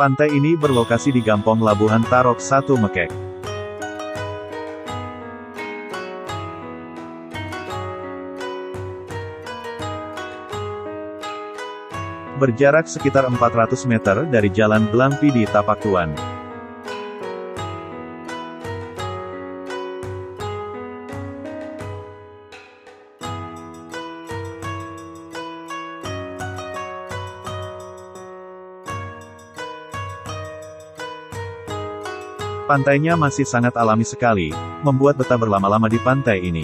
Pantai ini berlokasi di Gampong Labuhan Tarok 1 Mekek. Berjarak sekitar 400 meter dari Jalan Belampi di Tapaktuan. Pantainya masih sangat alami sekali, membuat betah berlama-lama di pantai ini.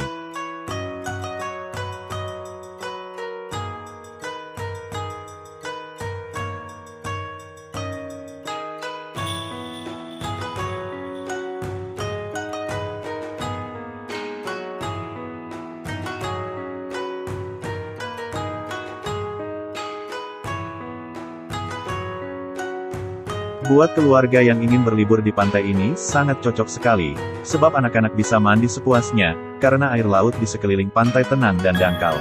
Buat keluarga yang ingin berlibur di pantai ini, sangat cocok sekali, sebab anak-anak bisa mandi sepuasnya, karena air laut di sekeliling pantai tenang dan dangkal.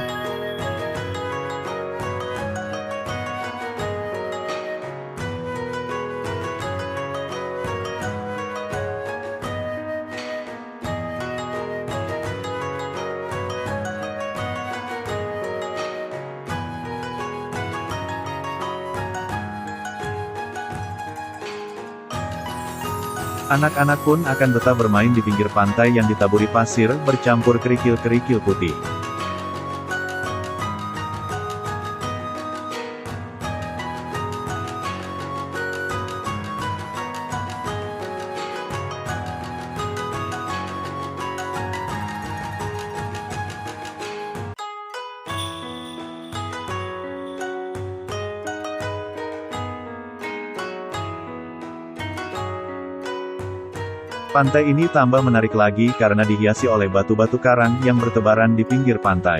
Anak-anak pun akan betah bermain di pinggir pantai yang ditaburi pasir, bercampur kerikil-kerikil putih. Pantai ini tambah menarik lagi karena dihiasi oleh batu-batu karang yang bertebaran di pinggir pantai.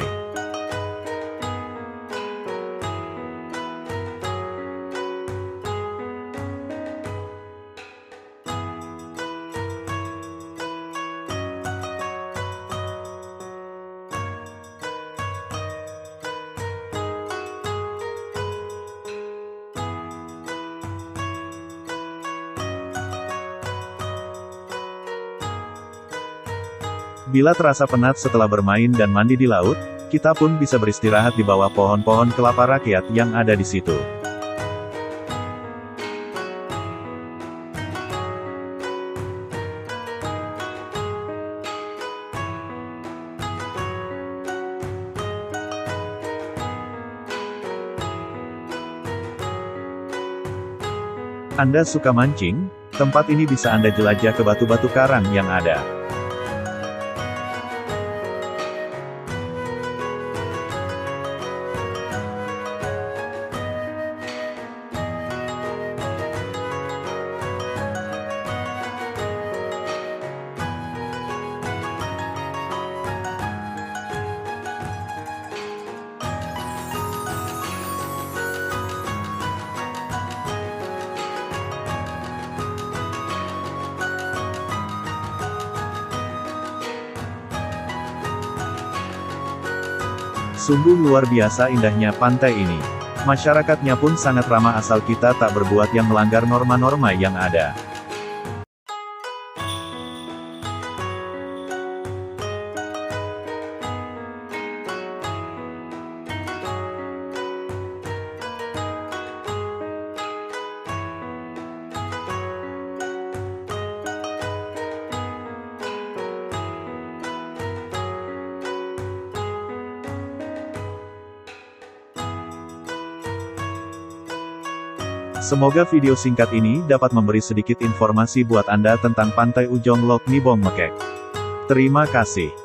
Bila terasa penat setelah bermain dan mandi di laut, kita pun bisa beristirahat di bawah pohon-pohon kelapa rakyat yang ada di situ. Anda suka mancing? Tempat ini bisa Anda jelajah ke batu-batu karang yang ada. Sungguh luar biasa indahnya pantai ini. Masyarakatnya pun sangat ramah asal kita tak berbuat yang melanggar norma-norma yang ada. Semoga video singkat ini dapat memberi sedikit informasi buat Anda tentang Pantai Ujong Lok Nibong Mekek. Terima kasih.